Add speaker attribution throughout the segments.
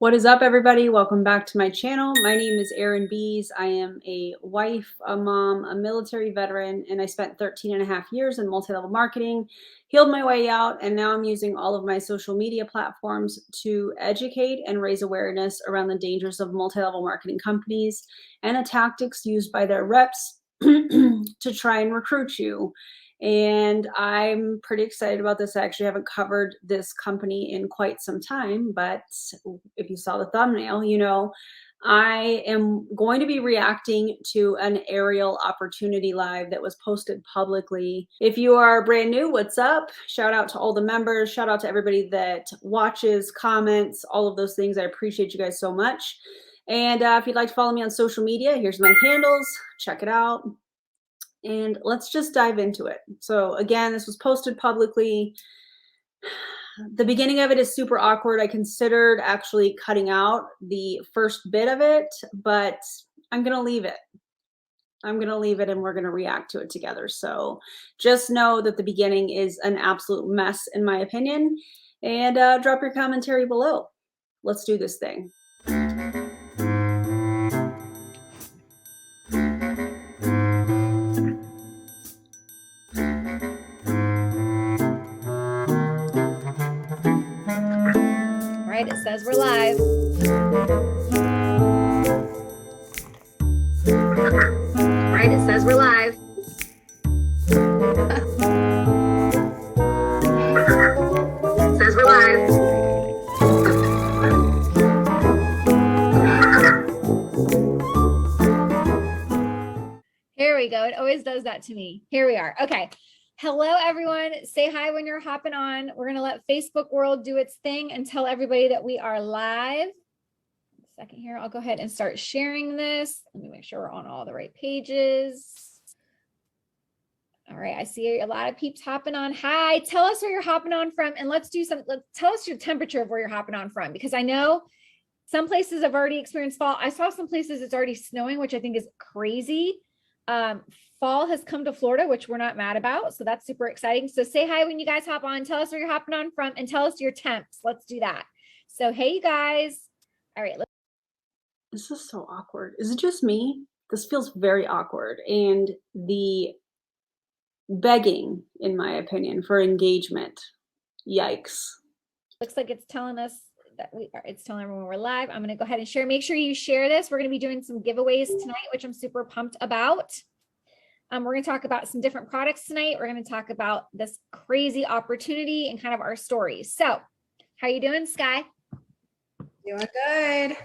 Speaker 1: What is up, everybody? Welcome back to my channel. My name is erinbies. I am a wife, a mom, a military veteran, and I spent 13 and a half years in multi-level marketing, healed my way out, and now I'm using all of my social media platforms to educate and raise awareness around the dangers of multi-level marketing companies and the tactics used by their reps to try and recruit you. And I'm pretty excited about this. I actually haven't covered this company in quite some time, but if you saw the thumbnail, you know, I am going to be reacting to an Arieyl opportunity live that was posted publicly. If you are brand new, what's up? Shout out to all the members. Shout out to everybody that watches, comments, all of those things. I appreciate you guys so much. And if you'd like to follow me on social media, here's my handles. Check it out. And let's just dive into it. So again, this was posted publicly. The beginning of it is super awkward. I considered actually cutting out the first bit of it, but I'm going to leave it. I'm going to leave it and we're going to react to it together. So just know that the beginning is an absolute mess, in my opinion, and drop your commentary below. Let's do this thing.
Speaker 2: Right, it says we're live. Right, it says we're live. It says we're live. Here we go. It always does that to me. Here we are. Okay. Hello, everyone. Say hi when you're hopping on. We're going to let Facebook world do its thing and tell everybody that we are live. A second here. I'll go ahead and start sharing this. Let me make sure we're on all the right pages. All right. I see a lot of peeps hopping on. Hi, tell us where you're hopping on from. And let's tell us your temperature of where you're hopping on from, because I know some places have already experienced fall. I saw some places it's already snowing, which I think is crazy. Fall has come to Florida, which we're not mad about. So that's super exciting. So say hi when you guys hop on, tell us where you're hopping on from, and tell us your temps. Let's do that. So, hey, you guys. All right.
Speaker 1: This is so awkward. Is it just me? This feels very awkward. And the begging, in my opinion, for engagement. Yikes.
Speaker 2: Looks like it's telling us that it's telling everyone we're live. I'm going to go ahead and share. Make sure you share this. We're going to be doing some giveaways tonight, which I'm super pumped about. We're going to talk about some different products tonight. We're going to talk about this crazy opportunity and kind of our stories. So how you doing, Sky?
Speaker 3: Doing good.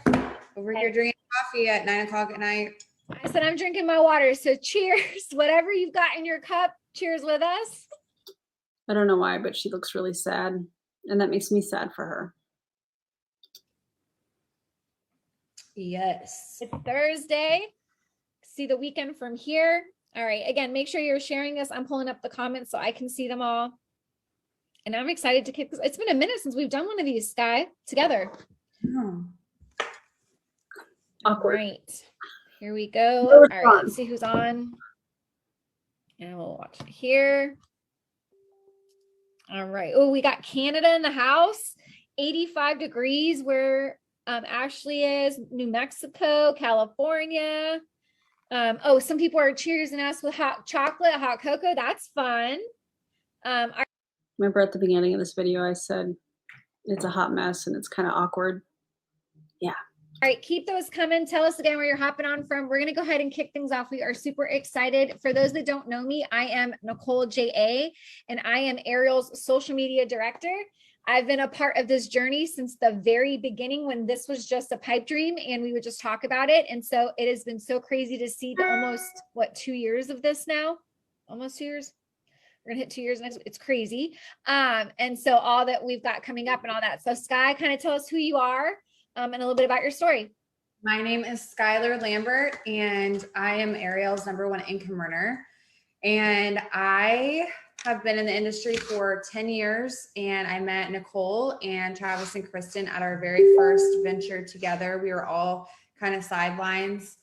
Speaker 3: Over here drinking coffee at 9 o'clock at night.
Speaker 2: I said I'm drinking my water. So cheers. Whatever you've got in your cup, cheers with us.
Speaker 1: I don't know why, but she looks really sad. And that makes me sad for her.
Speaker 3: Yes.
Speaker 2: It's Thursday. See the weekend from here. All right. Again, make sure you're sharing this. I'm pulling up the comments so I can see them all. And I'm excited to kick this. It's been a minute since we've done one of these, Sky, together.
Speaker 3: Oh.
Speaker 1: Awkward.
Speaker 2: All right. Here we go. All right. Let's see who's on. And we'll watch it here. All right. Oh, we got Canada in the house. 85 degrees where Ashley is. New Mexico, California. Oh, some people are cheersing us with hot chocolate, hot cocoa. That's fun.
Speaker 1: Remember at the beginning of this video, I said it's a hot mess and it's kind of awkward. Yeah.
Speaker 2: All right, keep those coming. Tell us again where you're hopping on from. We're going to go ahead and kick things off. We are super excited. For those that don't know me, I am Nicole J.A., and I am Ariel's social media director. I've been a part of this journey since the very beginning when this was just a pipe dream and we would just talk about it. And so it has been so crazy to see the almost, 2 years of this now? Almost 2 years? We're gonna hit 2 years next. It's crazy. And so all that we've got coming up and all that. So Sky, kind of tell us who you are and a little bit about your story.
Speaker 3: My name is Skylar Lambert, and I am Ariel's #1 income earner. And I have been in the industry for 10 years, and I met Nicole and Travis and Kristen at our very first venture together. We were all kind of sidelines,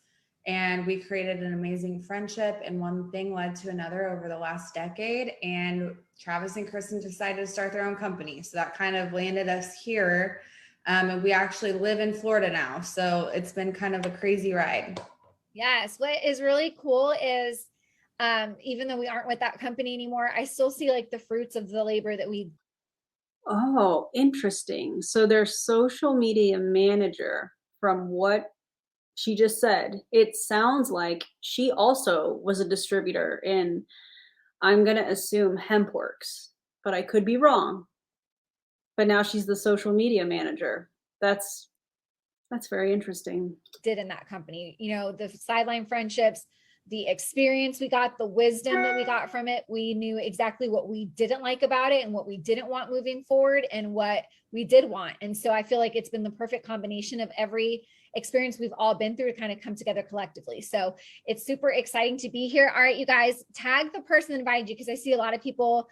Speaker 3: and we created an amazing friendship, and one thing led to another over the last decade, and Travis and Kristen decided to start their own company. So that kind of landed us here. And we actually live in Florida now. So it's been kind of a crazy ride.
Speaker 2: Yes. What is really cool is, even though we aren't with that company anymore, I still see like the fruits of the labor that we.
Speaker 1: Oh, interesting. So their social media manager, from what she just said, it sounds like she also was a distributor in, I'm going to assume, Hempworks, but I could be wrong. But now she's the social media manager. That's very interesting.
Speaker 2: Did in that company, you know, the sideline friendships, the experience we got, the wisdom that we got from it. We knew exactly what we didn't like about it and what we didn't want moving forward and what we did want. And so I feel like it's been the perfect combination of every experience we've all been through to kind of come together collectively. So it's super exciting to be here. All right, you guys, tag the person that invited you, because I see a lot of people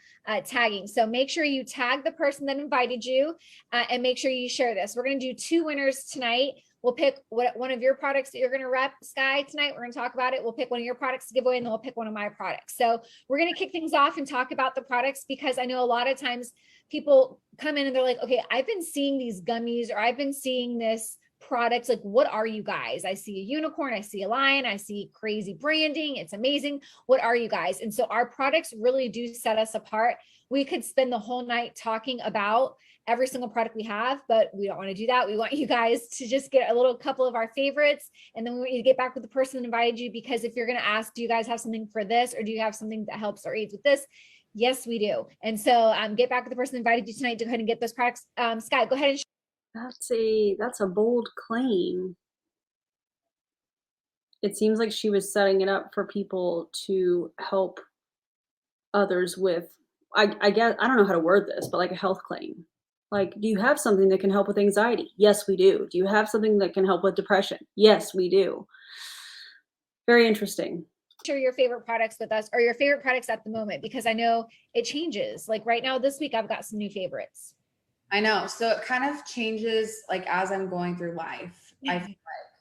Speaker 2: tagging. So make sure you tag the person that invited you, and make sure you share this. We're going to do 2 winners tonight. We'll pick one of your products that you're going to rep, Sky, tonight. We're going to talk about it. We'll pick one of your products to give away, and then we'll pick one of my products. So we're going to kick things off and talk about the products, because I know a lot of times people come in and they're like, okay, I've been seeing these gummies, or I've been seeing this product. Like, what are you guys? I see a unicorn. I see a lion. I see crazy branding. It's amazing. What are you guys? And so our products really do set us apart. We could spend the whole night talking about every single product we have, but we don't want to do that. We want you guys to just get a little couple of our favorites, and then we want you to get back with the person that invited you, because if you're going to ask, do you guys have something for this, or do you have something that helps or aids with this? Yes, we do. And so get back with the person that invited you tonight to go ahead and get those products. Sky, go ahead and
Speaker 1: That's a bold claim. It seems like she was setting it up for people to help others with, I guess, I don't know how to word this, but like a health claim. Like, do you have something that can help with anxiety? Yes, we do. Do you have something that can help with depression? Yes, we do. Very interesting.
Speaker 2: share your favorite products with us, or your favorite products at the moment, because I know it changes. Like right now, this week, I've got some new favorites.
Speaker 3: I know. So it kind of changes like as I'm going through life. I feel like.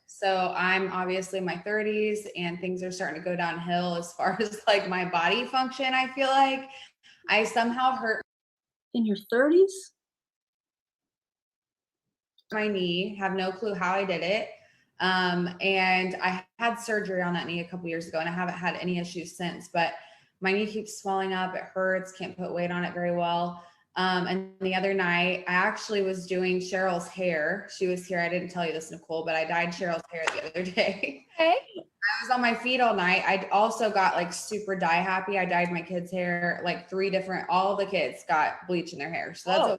Speaker 3: So I'm obviously in my 30s and things are starting to go downhill as far as like my body function. I feel like I somehow hurt
Speaker 1: In your 30s?
Speaker 3: my knee, have no clue how I did it. And I had surgery on that knee a couple years ago, and I haven't had any issues since, but my knee keeps swelling up. It hurts, can't put weight on it very well. And the other night I actually was doing Cheryl's hair. She was here. I didn't tell you this, Nicole, but I dyed Cheryl's hair the other day.
Speaker 2: Okay.
Speaker 3: I was on my feet all night. I also got like super dye happy. I dyed my kids' hair, like all of the kids got bleach in their hair. So that's okay.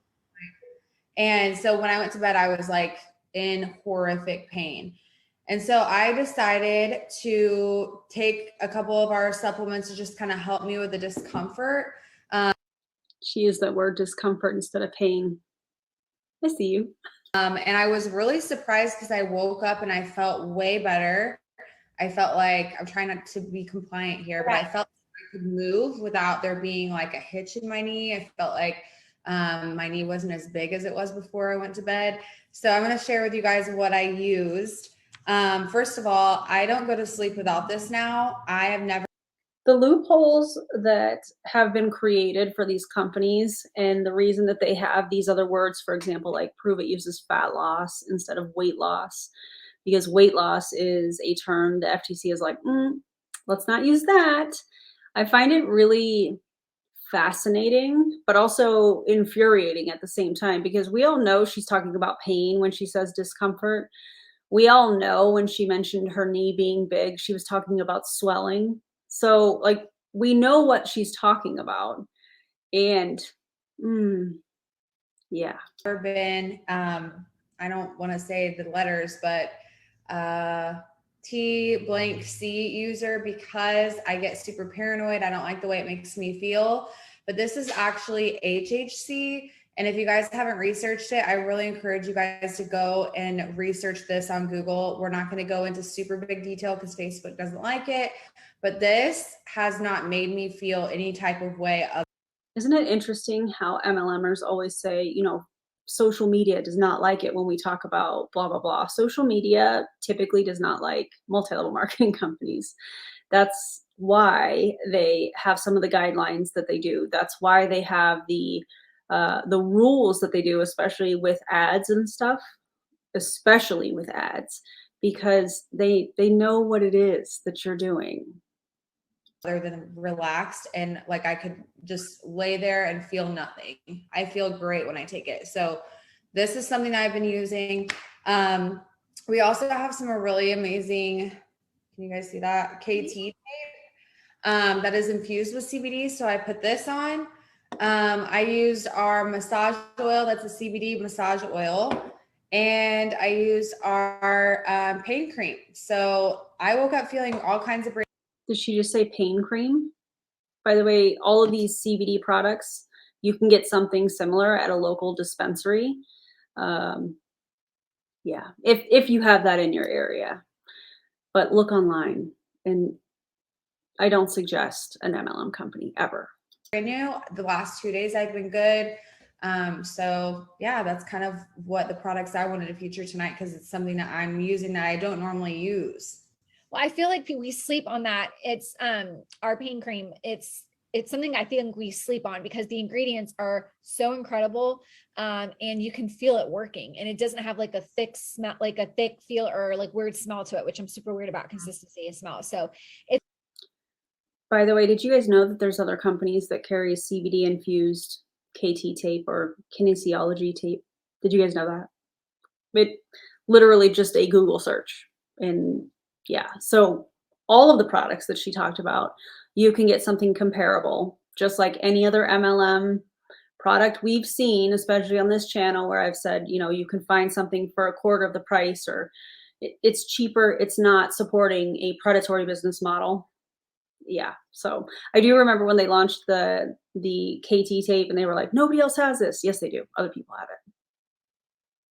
Speaker 3: And so when I went to bed, I was like in horrific pain. And so I decided to take a couple of our supplements to just kind of help me with the discomfort.
Speaker 1: She used that word discomfort instead of pain. I see you.
Speaker 3: And I was really surprised because I woke up and I felt way better. I felt like, I'm trying not to be compliant here, but I felt like I could move without there being like a hitch in my knee. I felt like my knee wasn't as big as it was before I went to bed. So I'm going to share with you guys what I used. First of all, I don't go to sleep without this now. I have never.
Speaker 1: The loopholes that have been created for these companies, and the reason that they have these other words, for example, like Prove It uses fat loss instead of weight loss, because weight loss is a term the FTC is like, let's not use that. I find it really fascinating, but also infuriating at the same time, because we all know she's talking about pain when she says discomfort. We all know when she mentioned her knee being big, she was talking about swelling. So like, we know what she's talking about. And yeah.
Speaker 3: Never been, I don't want to say the letters, but T blank C user, because I get super paranoid. I don't like the way it makes me feel, but this is actually HHC. And if you guys haven't researched it, I really encourage you guys to go and research this on Google. We're not going to go into super big detail because Facebook doesn't like it, but this has not made me feel any type of way.
Speaker 1: Isn't it interesting how MLMers always say, you know, social media does not like it when we talk about blah, blah, blah. Social media typically does not like multi-level marketing companies. That's why they have some of the guidelines that they do. That's why they have the the rules that they do, especially with ads and stuff, especially with ads, because they know what it is that you're doing.
Speaker 3: Other than relaxed, and like I could just lay there and feel nothing. I feel great when I take it. So this is something that I've been using. We also have some really amazing, can you guys see that? KT tape that is infused with CBD. So I put this on. I used our massage oil. That's a CBD massage oil. And I used our pain cream. So I woke up feeling all kinds of.
Speaker 1: Did she just say pain cream? By the way, all of these CBD products, you can get something similar at a local dispensary. Yeah, if you have that in your area. But look online, and I don't suggest an MLM company ever.
Speaker 3: Brand new. The last 2 days I've been good. So yeah, that's kind of what the products I wanted to feature tonight, because it's something that I'm using that I don't normally use.
Speaker 2: Well, I feel like we sleep on that. It's our pain cream. It's something I think we sleep on because the ingredients are so incredible. And you can feel it working, and it doesn't have like a thick smell, like a thick feel or like weird smell to it, which I'm super weird about consistency of smell. So it's.
Speaker 1: By the way, did you guys know that there's other companies that carry CBD infused KT tape or kinesiology tape? Did you guys know that? It literally just a Google search. And yeah, so all of the products that she talked about, you can get something comparable, just like any other MLM product we've seen, especially on this channel where I've said, you know, you can find something for a quarter of the price, or it's cheaper. It's not supporting a predatory business model. Yeah. So I do remember when they launched the KT tape and they were like, nobody else has this. Yes, they do. Other people have it.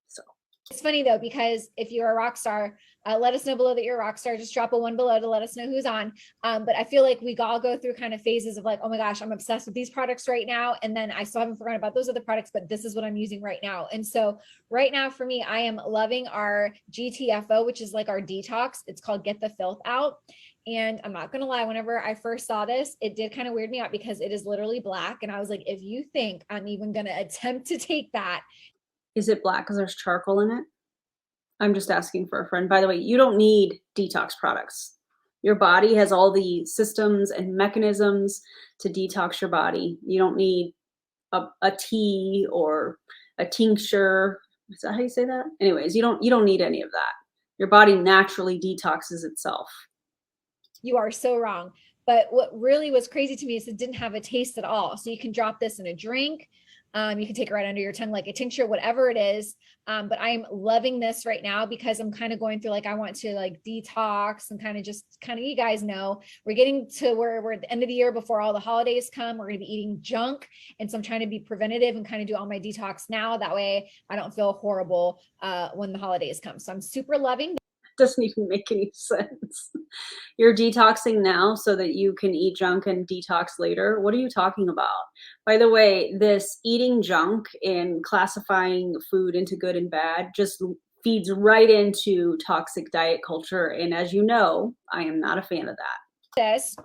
Speaker 1: So
Speaker 2: It's funny though, because if you're a rock star, let us know below that you're a rock star. Just drop a 1 below to let us know who's on. But I feel like we all go through kind of phases of like, oh my gosh, I'm obsessed with these products right now. And then I still haven't forgotten about those other products, but this is what I'm using right now. And so right now for me, I am loving our GTFO, which is like our detox. It's called Get the Filth Out. And I'm not going to lie, whenever I first saw this, it did kind of weird me out because it is literally black. And I was like, if you think I'm even going to attempt to take that.
Speaker 1: is it black because there's charcoal in it? I'm just asking for a friend. By the way, you don't need detox products. Your body has all the systems and mechanisms to detox your body. You don't need a tea or a tincture. Is that how you say that? Anyways, you don't need any of that. Your body naturally detoxes itself.
Speaker 2: You are so wrong. But what really was crazy to me is it didn't have a taste at all. So you can drop this in a drink. You can take it right under your tongue, like a tincture, whatever it is. But I'm loving this right now because I'm kind of going through, like, I want to like detox and kind of just you guys know, we're getting to where we're at the end of the year before all the holidays come. We're going to be eating junk. And so I'm trying to be preventative and kind of do all my detox now. That way I don't feel horrible when the holidays come. So I'm super loving.
Speaker 1: Doesn't even make any sense. You're detoxing now so that you can eat junk and detox later. What are you talking about? By the way, this eating junk and classifying food into good and bad just feeds right into toxic diet culture. And as you know, I am not a fan of that.
Speaker 2: This.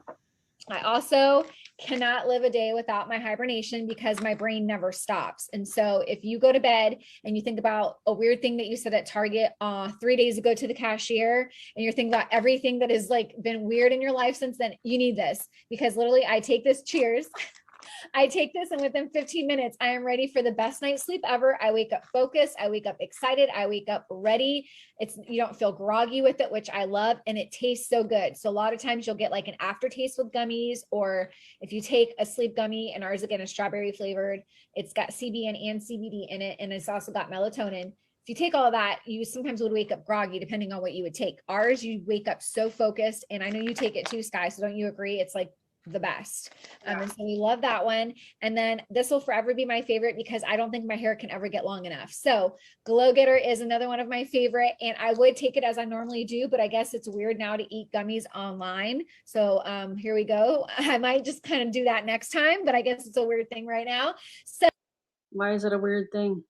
Speaker 2: I also cannot live a day without my hibernation because my brain never stops. And so if you go to bed and you think about a weird thing that you said at Target 3 days ago to the cashier, and you're thinking about everything that has like been weird in your life since then, you need this, because literally I take this, cheers. I take this, and within 15 minutes, I am ready for the best night's sleep ever. I wake up focused. I wake up excited. I wake up ready. You don't feel groggy with it, which I love. And it tastes so good. So a lot of times you'll get like an aftertaste with gummies, or if you take a sleep gummy, and ours again is strawberry flavored, it's got CBN and CBD in it. And it's also got melatonin. If you take all of that, you sometimes would wake up groggy depending on what you would take. Ours, you wake up so focused. And I know you take it too, Sky. So don't you agree? It's like the best.
Speaker 3: Yeah.
Speaker 2: And so we love that one. And then this will forever be my favorite because I don't think my hair can ever get long enough. So Glow Getter is another one of my favorite, and I would take it as I normally do, but I guess it's weird now to eat gummies online. So here we go. I might just kind of do that next time, but I guess it's a weird thing right now. So
Speaker 1: why is it a weird thing?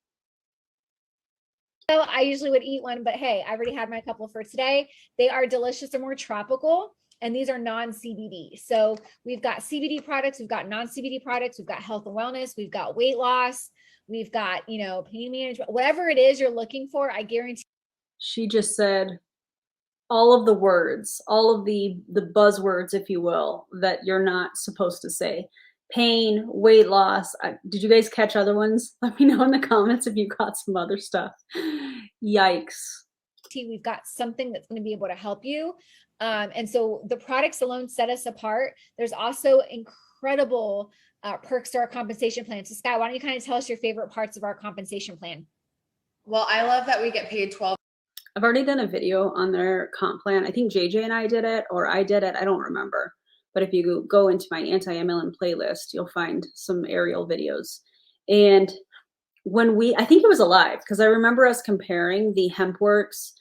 Speaker 2: I usually would eat one, but hey, I already had my couple for today. They are delicious and more tropical. and these are non-CBD. So we've got CBD products, we've got non-CBD products, we've got health and wellness, we've got weight loss, we've got, pain management, whatever it is you're looking for, I guarantee.
Speaker 1: She just said all of the words, all of the buzzwords, if you will, that you're not supposed to say. Pain, weight loss. Did you guys catch other ones? Let me know in the comments if you got some other stuff. Yikes.
Speaker 2: We've got something that's going to be able to help you. And so the products alone set us apart. There's also incredible perks to our compensation plan. So Sky, why don't you kind of tell us your favorite parts of our compensation plan?
Speaker 3: Well, I love that we get paid 12.
Speaker 1: I've already done a video on their comp plan. I think JJ and I did it, or I did it. I don't remember. But if you go into my anti-MLM playlist, you'll find some Arieyl videos. And I think it was a live, because I remember us comparing the HempWorks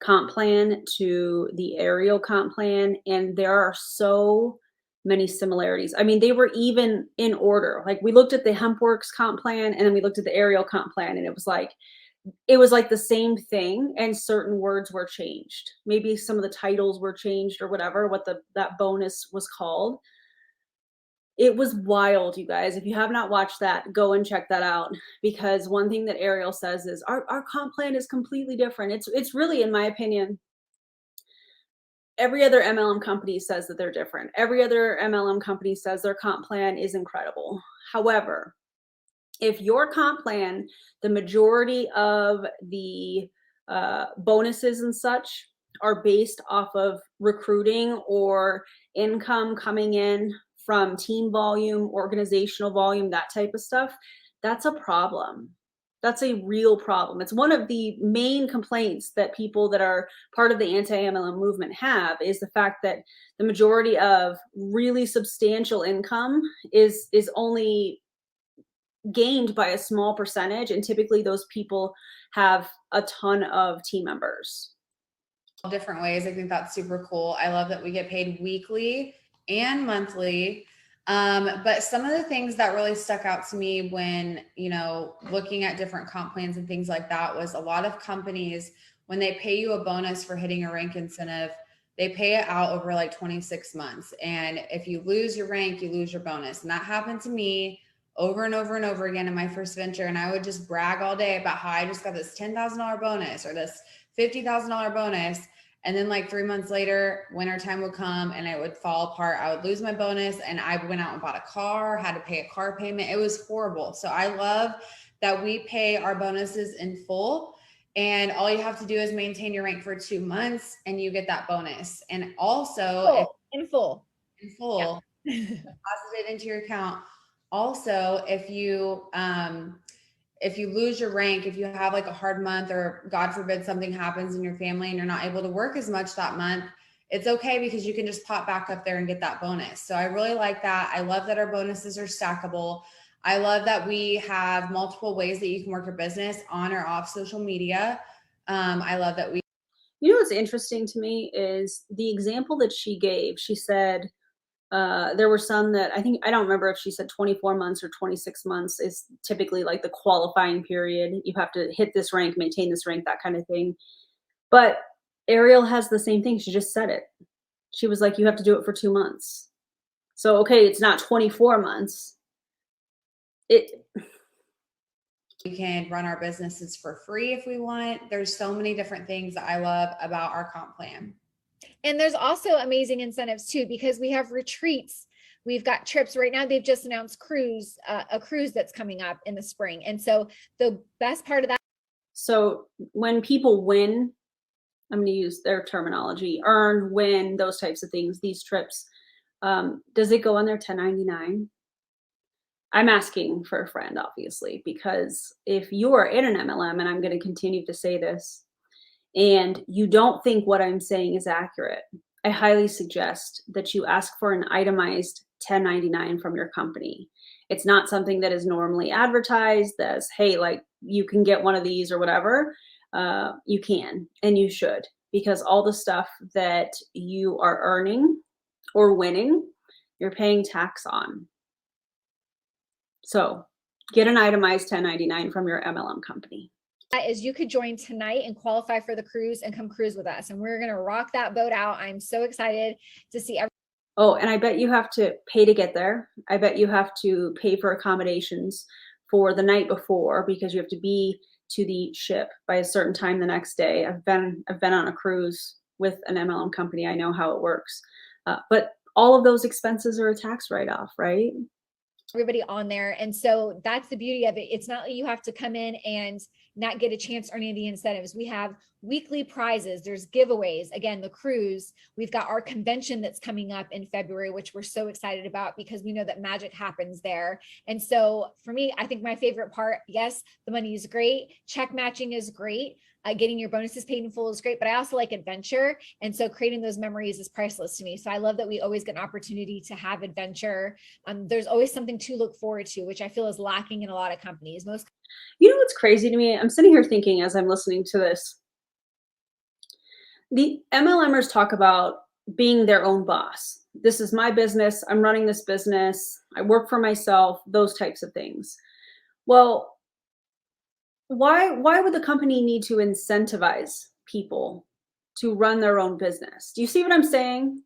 Speaker 1: comp plan to the Arieyl comp plan, and there are so many similarities. I mean, they were even in order. Like, we looked at the HempWorks comp plan, and then we looked at the Arieyl comp plan, and it was like the same thing, and certain words were changed. Maybe some of the titles were changed or whatever, what that bonus was called. It was wild, you guys. If you have not watched that, go and check that out, because one thing that Arieyl says is our comp plan is completely different. It's really, in my opinion, every other MLM company says that they're different. Every other MLM company says their comp plan is incredible. However, if your comp plan, the majority of the bonuses and such are based off of recruiting or income coming in from team volume, organizational volume, that type of stuff, that's a problem. That's a real problem. It's one of the main complaints that people that are part of the anti-MLM movement have, is the fact that the majority of really substantial income is only gained by a small percentage, and typically those people have a ton of team members.
Speaker 3: Different ways. I think that's super cool. I love that we get paid weekly and monthly. But some of the things that really stuck out to me when, looking at different comp plans and things like that, was a lot of companies, when they pay you a bonus for hitting a rank incentive, they pay it out over like 26 months. And if you lose your rank, you lose your bonus. And that happened to me over and over and over again in my first venture. And I would just brag all day about how I just got this $10,000 bonus or this $50,000 bonus. And then like 3 months later, wintertime would come and it would fall apart. I would lose my bonus, and I went out and bought a car, had to pay a car payment. It was horrible. So I love that we pay our bonuses in full, and all you have to do is maintain your rank for 2 months and you get that bonus. And also
Speaker 2: in full,
Speaker 3: deposit it into your account. Also, if you lose your rank, if you have like a hard month, or God forbid something happens in your family and you're not able to work as much that month, it's okay, because you can just pop back up there and get that bonus. So I really like that. I love that our bonuses are stackable. I love that we have multiple ways that you can work your business on or off social media. I love that
Speaker 1: What's interesting to me is the example that she gave. She said, there were some that I don't remember if she said 24 months or 26 months is typically like the qualifying period. You have to hit this rank, maintain this rank, that kind of thing. But Arieyl has the same thing. She just said it. She was like, you have to do it for 2 months. So, okay, it's not 24 months.
Speaker 3: we can run our businesses for free if we want. There's so many different things that I love about our comp plan.
Speaker 2: And there's also amazing incentives too, because we have retreats. We've got trips right now. They've just announced a cruise that's coming up in the spring. And so the best part of that.
Speaker 1: So when people win, I'm going to use their terminology, earn, win, those types of things, these trips, does it go on their 1099? I'm asking for a friend, obviously, because if you are in an MLM, and I'm going to continue to say this, and you don't think what I'm saying is accurate, I highly suggest that you ask for an itemized 1099 from your company. It's not something that is normally advertised as, hey, like you can get one of these or whatever. You can, and you should, because all the stuff that you are earning or winning, you're paying tax on. So get an itemized 1099 from your MLM company.
Speaker 2: is you could join tonight and qualify for the cruise and come cruise with us. And we're going to rock that boat out. I'm so excited to see everyone.
Speaker 1: Oh, and I bet you have to pay to get there. I bet you have to pay for accommodations for the night before because you have to be to the ship by a certain time the next day. I've been on a cruise with an MLM company. I know how it works. But all of those expenses are a tax write-off, right?
Speaker 2: Everybody on there. And so that's the beauty of it. It's not like you have to come in and not get a chance or any of the incentives. We have weekly prizes. There's giveaways. Again, the cruise, we've got our convention that's coming up in February, which we're so excited about because we know that magic happens there. And so for me, I think my favorite part, yes, the money is great. Check matching is great. Getting your bonuses paid in full is great, but I also like adventure. And so creating those memories is priceless to me. So I love that we always get an opportunity to have adventure. There's always something to look forward to, which I feel is lacking in a lot of companies.
Speaker 1: You know what's crazy to me? I'm sitting here thinking as I'm listening to this, the MLMers talk about being their own boss. This is my business. I'm running this business. I work for myself, those types of things. Well, why would the company need to incentivize people to run their own business? Do you see what I'm saying?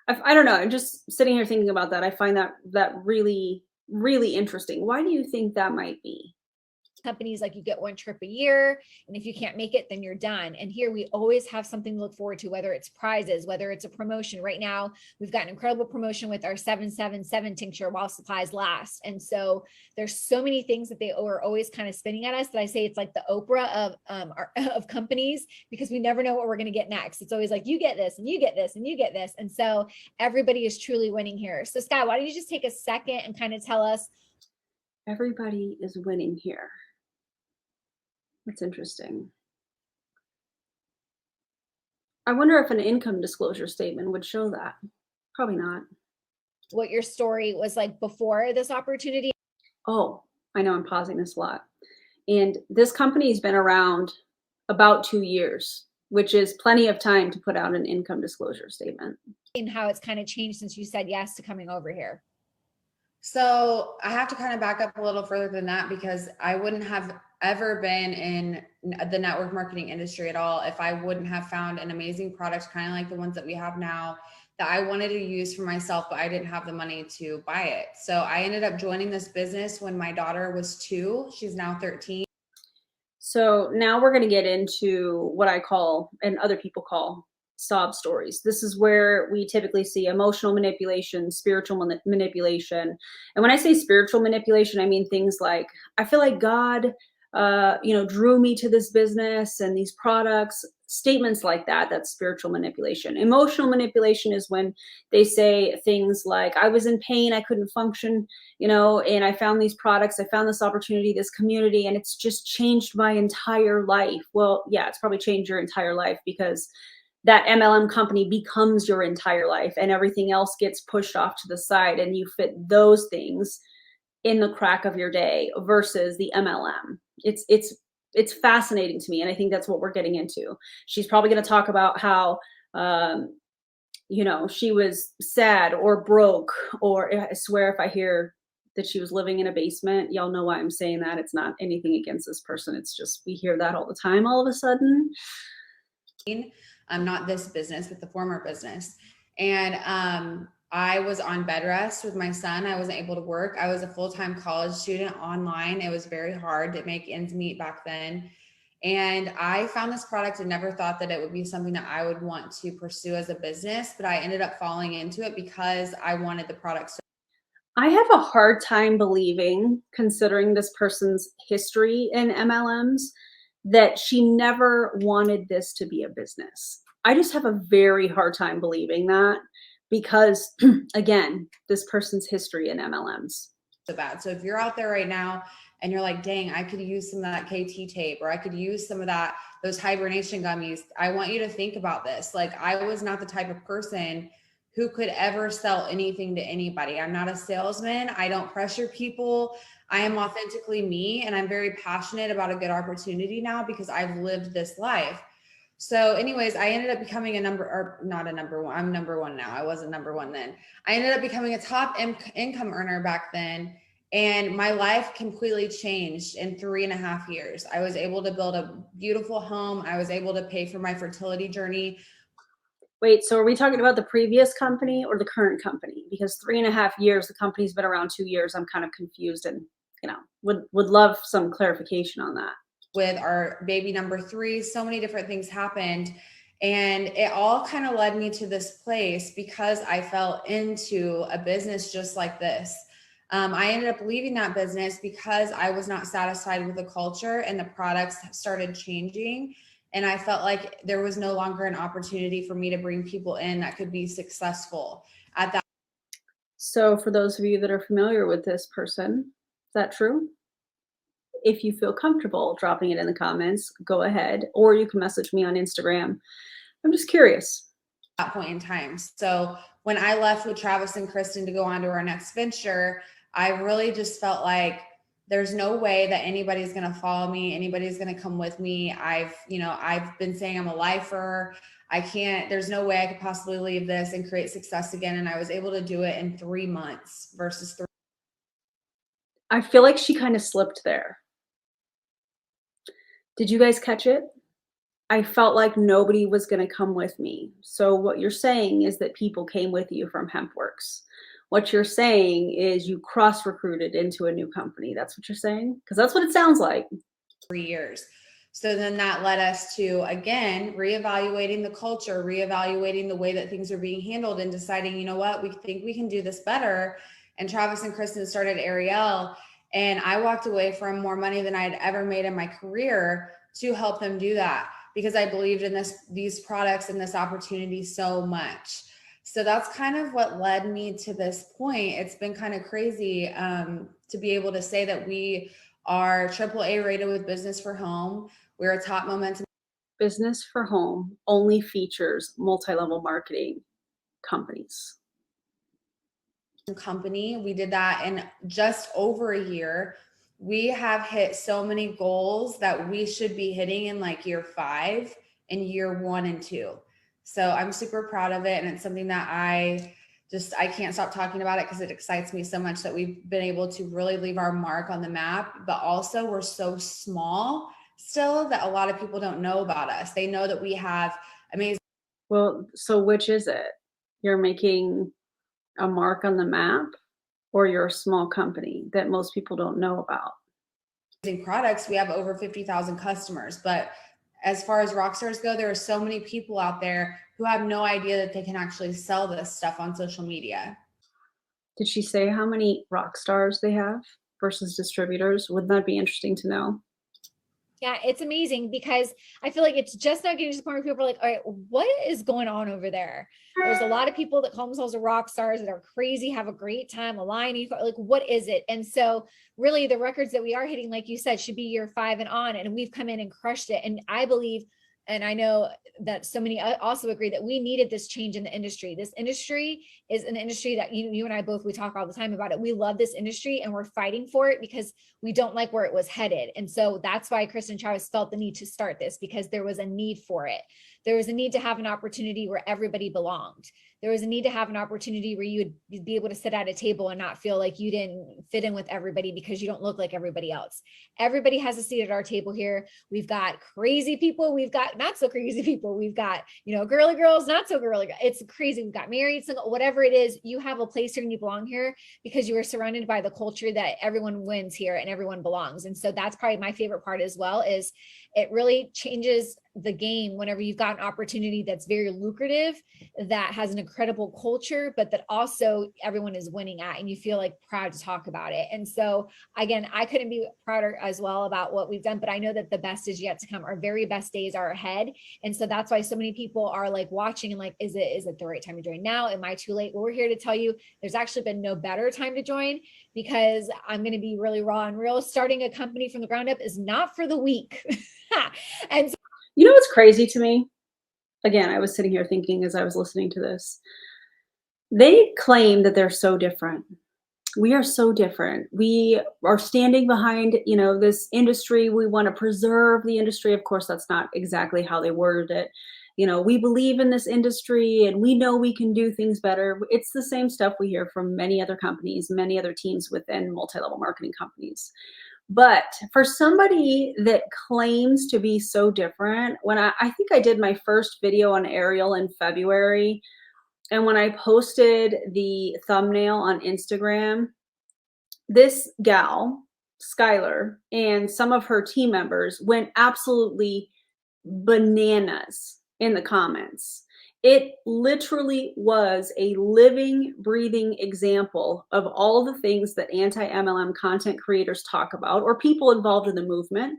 Speaker 1: I don't know. I'm just sitting here thinking about that. I find that really, really interesting. Why do you think that might be?
Speaker 2: Companies like you get one trip a year, and if you can't make it, then you're done. And here we always have something to look forward to, whether it's prizes, whether it's a promotion. Right now, we've got an incredible promotion with our 777 tincture while supplies last. And so there's so many things that they are always kind of spinning at us that I say it's like the Oprah of companies, because we never know what we're going to get next. It's always like, you get this and you get this and you get this. And so everybody is truly winning here. So Sky, why don't you just take a second and kind of tell us?
Speaker 1: Everybody is winning here. That's interesting. I wonder if an income disclosure statement would show that. Probably not.
Speaker 2: What your story was like before this opportunity.
Speaker 1: Oh, I know I'm pausing this a lot. And this company's been around about 2 years, which is plenty of time to put out an income disclosure statement.
Speaker 2: And how it's kind of changed since you said yes to coming over here.
Speaker 3: So I have to kind of back up a little further than that, because I wouldn't have ever been in the network marketing industry at all if I wouldn't have found an amazing product, kind of like the ones that we have now, that I wanted to use for myself, but I didn't have the money to buy it. So I ended up joining this business when my daughter was 2. She's now 13.
Speaker 1: So now we're going to get into what I call, and other people call, sob stories. This is where we typically see emotional manipulation, spiritual manipulation. And when I say spiritual manipulation, I mean things like, I feel like God, drew me to this business and these products, statements like that. That's spiritual manipulation. Emotional manipulation is when they say things like, I was in pain, I couldn't function, and I found these products, I found this opportunity, this community, and it's just changed my entire life. Well, yeah, it's probably changed your entire life because that MLM company becomes your entire life and everything else gets pushed off to the side, and you fit those things in the crack of your day versus the MLM. It's fascinating to me. And I think that's what we're getting into. She's probably going to talk about how, she was sad or broke, or I swear if I hear that she was living in a basement, y'all know why I'm saying that. It's not anything against this person. It's just, we hear that all the time all of a sudden.
Speaker 3: Not this business, but the former business. And I was on bed rest with my son. I wasn't able to work. I was a full-time college student online. It was very hard to make ends meet back then. And I found this product and never thought that it would be something that I would want to pursue as a business, but I ended up falling into it because I wanted the product.
Speaker 1: I have a hard time believing, considering this person's history in MLMs, that she never wanted this to be a business. I just have a very hard time believing that because, again, this person's history in MLMs.
Speaker 3: So bad. So if you're out there right now and you're like, dang, I could use some of that KT tape, or I could use some of those hibernation gummies, I want you to think about this. Like, I was not the type of person who could ever sell anything to anybody. I'm not a salesman. I don't pressure people. I am authentically me. And I'm very passionate about a good opportunity now because I've lived this life. So anyways, I ended up becoming I'm number one. I'm number one now. I wasn't number one then. I ended up becoming a top income earner back then. And my life completely changed in 3.5 years. I was able to build a beautiful home. I was able to pay for my fertility journey.
Speaker 1: Wait, so are we talking about the previous company or the current company? Because 3.5 years, the company's been around 2 years. I'm kind of confused and, would love some clarification on that.
Speaker 3: With our baby number 3, so many different things happened. And it all kind of led me to this place because I fell into a business just like this. I ended up leaving that business because I was not satisfied with the culture and the products started changing. And I felt like there was no longer an opportunity for me to bring people in that could be successful at that.
Speaker 1: So for those of you that are familiar with this person, is that true? If you feel comfortable dropping it in the comments, go ahead, or you can message me on Instagram. I'm just curious.
Speaker 3: That point in time. So when I left with Travis and Kristen to go on to our next venture, I really just felt like there's no way that anybody's going to follow me. Anybody's going to come with me. I've been saying I'm a lifer. There's no way I could possibly leave this and create success again. And I was able to do it in 3 months versus 3.
Speaker 1: I feel like she kind of slipped there. Did you guys catch it? I felt like nobody was going to come with me. So what you're saying is that people came with you from HempWorks. What you're saying is you cross-recruited into a new company. That's what you're saying? Because that's what it sounds like.
Speaker 3: 3 years. So then that led us to, again, reevaluating the culture, reevaluating the way that things are being handled and deciding, you know what, we think we can do this better. And Travis and Kristen started Arieyl. And I walked away from more money than I had ever made in my career to help them do that because I believed in these products and this opportunity so much. So that's kind of what led me to this point. It's been kind of crazy to be able to say that we are AAA rated with Business for Home. We're a top momentum.
Speaker 1: Business for Home only features multi-level marketing companies.
Speaker 3: Company. We did that in just over a year. We have hit so many goals that we should be hitting in like year 5 and year 1 and 2. So I'm super proud of it. And it's something that I can't stop talking about it because it excites me so much that we've been able to really leave our mark on the map, but also we're so small still that a lot of people don't know about us. They know that we have amazing.
Speaker 1: Well, so which is it? You're making a mark on the map or you're a small company that most people don't know about?
Speaker 3: Products. We have over 50,000 customers, but as far as rock stars go, there are so many people out there who have no idea that they can actually sell this stuff on social media.
Speaker 1: Did she say how many rock stars they have versus distributors? Wouldn't that be interesting to know?
Speaker 2: Yeah, it's amazing because I feel like it's just not getting to the point where people are like, all right, what is going on over there? There's a lot of people that call themselves rock stars that are crazy, have a great time, aligning, like, what is it? And so really the records that we are hitting, like you said, should be year 5 and on, and we've come in and crushed it. And I believe, and I know that so many also agree that we needed this change in the industry. This industry is an industry that you and I both, we talk all the time about it. We love this industry and we're fighting for it because we don't like where it was headed. And so that's why Kristen and Travis felt the need to start this, because there was a need for it. There was a need to have an opportunity where everybody belonged. There was a need to have an opportunity where you'd be able to sit at a table and not feel like you didn't fit in with everybody because you don't look like everybody else. Everybody has a seat at our table here. We've got crazy people. We've got not so crazy people. We've got, girly girls, not so girly. It's crazy. We've got married, single, whatever it is. You have a place here and you belong here because you are surrounded by the culture that everyone wins here and everyone belongs. And so that's probably my favorite part as well, is it really changes the game whenever you've got an opportunity that's very lucrative, that has an incredible culture, but that also everyone is winning at, and you feel like proud to talk about it. And so again, I couldn't be prouder as well about what we've done, but I know that the best is yet to come. Our very best days are ahead. And so that's why so many people are like watching and like, is it the right time to join now? Am I too late? Well, we're here to tell you there's actually been no better time to join, because I'm going to be really raw and real. Starting a company from the ground up is not for the weak. And so,
Speaker 1: what's crazy to me? Again, I was sitting here thinking as I was listening to this, they claim that they're so different. We are so different. We are standing behind, this industry. We want to preserve the industry. Of course, that's not exactly how they worded it. we believe in this industry and we know we can do things better. It's the same stuff we hear from many other companies, many other teams within multi-level marketing companies. But for somebody that claims to be so different, when I think I did my first video on Arieyl in February, and when I posted the thumbnail on Instagram, this gal, Skylar, and some of her team members went absolutely bananas in the comments. It literally was a living, breathing example of all the things that anti-MLM content creators talk about, or people involved in the movement,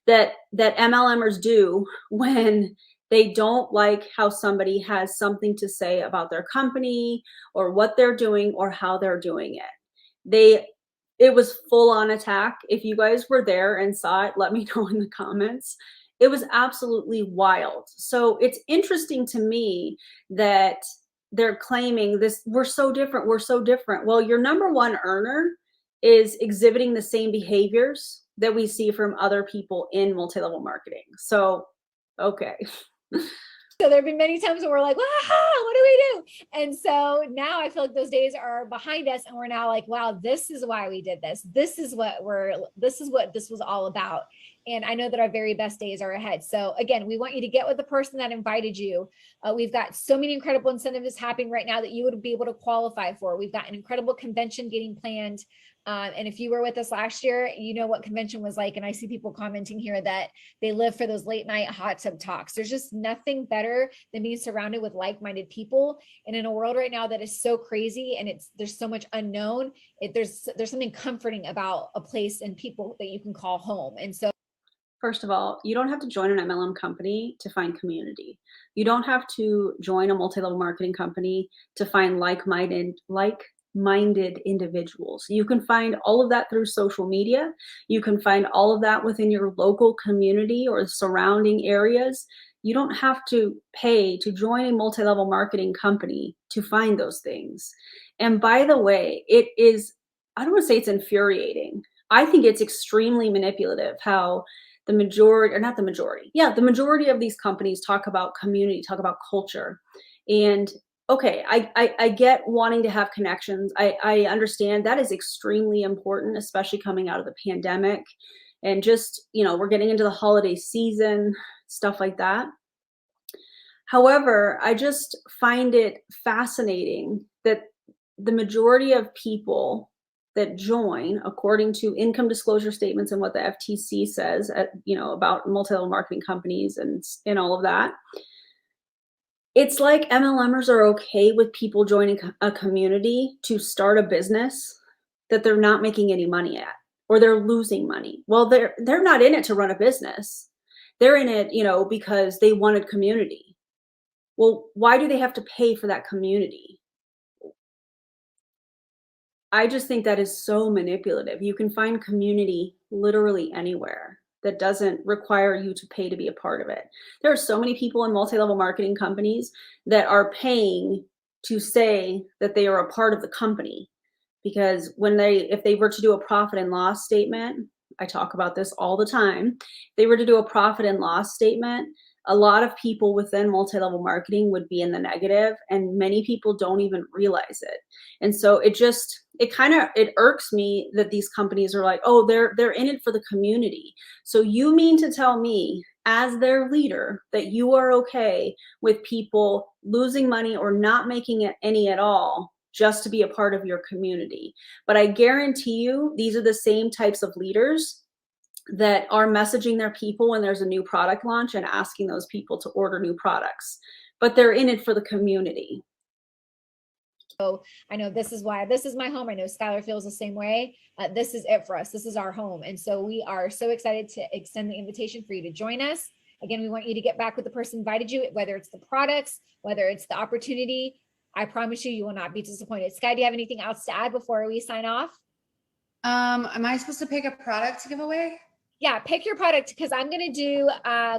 Speaker 1: that MLMers do when they don't like how somebody has something to say about their company or what they're doing or how they're doing it. It was full on attack. If you guys were there and saw it, let me know in the comments. It was absolutely wild. So it's interesting to me that they're claiming this, we're so different, we're so different. Well, your number one earner is exhibiting the same behaviors that we see from other people in multi-level marketing. So, okay.
Speaker 2: So there have been many times where we're like, wow, what do we do? And so now I feel like those days are behind us and we're now like, wow, this is why we did this. This is what this was all about. And I know that our very best days are ahead. So again, we want you to get with the person that invited you. We've got so many incredible incentives happening right now that you would be able to qualify for. We've got an incredible convention getting planned. And if you were with us last year, you know what convention was like. And I see people commenting here that they live for those late night hot tub talks. There's just nothing better than being surrounded with like-minded people. And in a world right now that is so crazy and there's so much unknown, there's something comforting about a place and people that you can call home. And so,
Speaker 1: first of all, you don't have to join an MLM company to find community. You don't have to join a multi-level marketing company to find like-minded individuals. You can find all of that through social media. You can find all of that within your local community or surrounding areas. You don't have to pay to join a multi-level marketing company to find those things. And by the way, it is, I don't want to say it's infuriating. I think it's extremely manipulative how the majority, or not the majority, the majority of these companies talk about community, talk about culture. And okay, I get wanting to have connections. I understand that is extremely important, especially coming out of the pandemic. And just, we're getting into the holiday season, stuff like that. However, I just find it fascinating that the majority of people that join, according to income disclosure statements and what the FTC says, about multi-level marketing companies and all of that, it's like MLMers are okay with people joining a community to start a business that they're not making any money at, or they're losing money. Well, they're not in it to run a business. They're in it, because they wanted community. Well, why do they have to pay for that community? I just think that is so manipulative. You can find community literally anywhere that doesn't require you to pay to be a part of it. There are so many people in multi-level marketing companies that are paying to say that they are a part of the company, because if they were to do a profit and loss statement, I talk about this all the time, if they were to do a profit and loss statement, a lot of people within multi-level marketing would be in the negative, and many people don't even realize it. And so it irks me that these companies are like, oh, they're in it for the community. So you mean to tell me, as their leader, that you are okay with people losing money or not making it any at all just to be a part of your community? But I guarantee you, these are the same types of leaders that are messaging their people when there's a new product launch and asking those people to order new products, but they're in it for the community.
Speaker 2: So I know this is why this is my home. I know Skylar feels the same way. This is it for us. This is our home. And so we are so excited to extend the invitation for you to join us. Again, we want you to get back with the person who invited you, whether it's the products, whether it's the opportunity. I promise you, you will not be disappointed. Sky, do you have anything else to add before we sign off?
Speaker 3: Am I supposed to pick a product to give away?
Speaker 2: Yeah, pick your product, because I'm going to do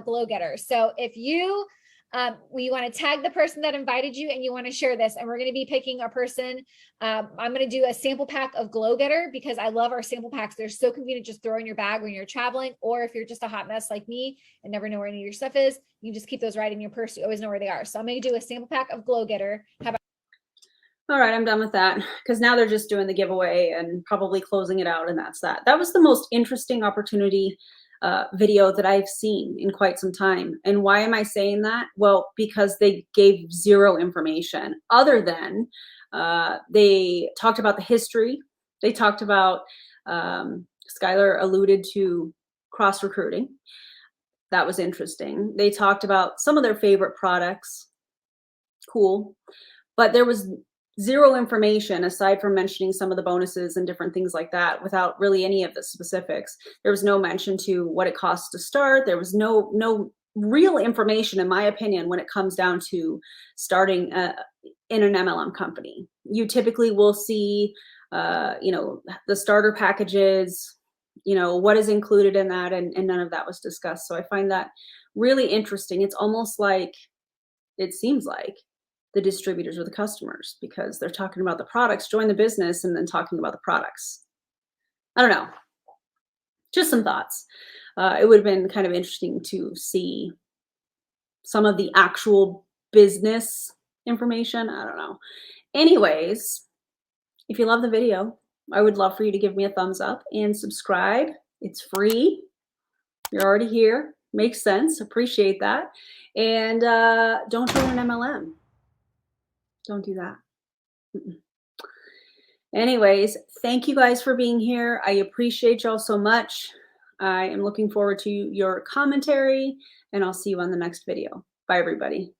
Speaker 2: Glow Getter. So if you You want to tag the person that invited you and you want to share this. And we're going to be picking a person. I'm going to do a sample pack of Glow Getter because I love our sample packs. They're so convenient. Just throw in your bag when you're traveling, or if you're just a hot mess like me and never know where any of your stuff is, you just keep those right in your purse. You always know where they are. So I'm going to do a sample pack of Glow Getter.
Speaker 1: All right, I'm done with that because now they're just doing the giveaway and probably closing it out, and that's that. That was the most interesting opportunity video that I've seen in quite some time. And why am I saying that? Well, because they gave zero information other than they talked about the history. They talked about, Skylar alluded to cross recruiting. That was interesting. They talked about some of their favorite products. Cool. But there was zero information aside from mentioning some of the bonuses and different things like that without really any of the specifics. There was no mention to what it costs to start. There was no real information, in my opinion, when it comes down to starting in an MLM company. You typically will see, the starter packages, what is included in that, and none of that was discussed. So I find that really interesting. It's almost like, it seems like, the distributors or the customers, because they're talking about the products, join the business, and then talking about the products. I don't know. Just some thoughts. It would have been kind of interesting to see some of the actual business information. I don't know. Anyways, if you love the video, I would love for you to give me a thumbs up and subscribe. It's free. You're already here. Makes sense. Appreciate that. And don't join an MLM. Don't do that. Anyways, thank you guys for being here. I appreciate y'all so much. I am looking forward to your commentary, and I'll see you on the next video. Bye, everybody.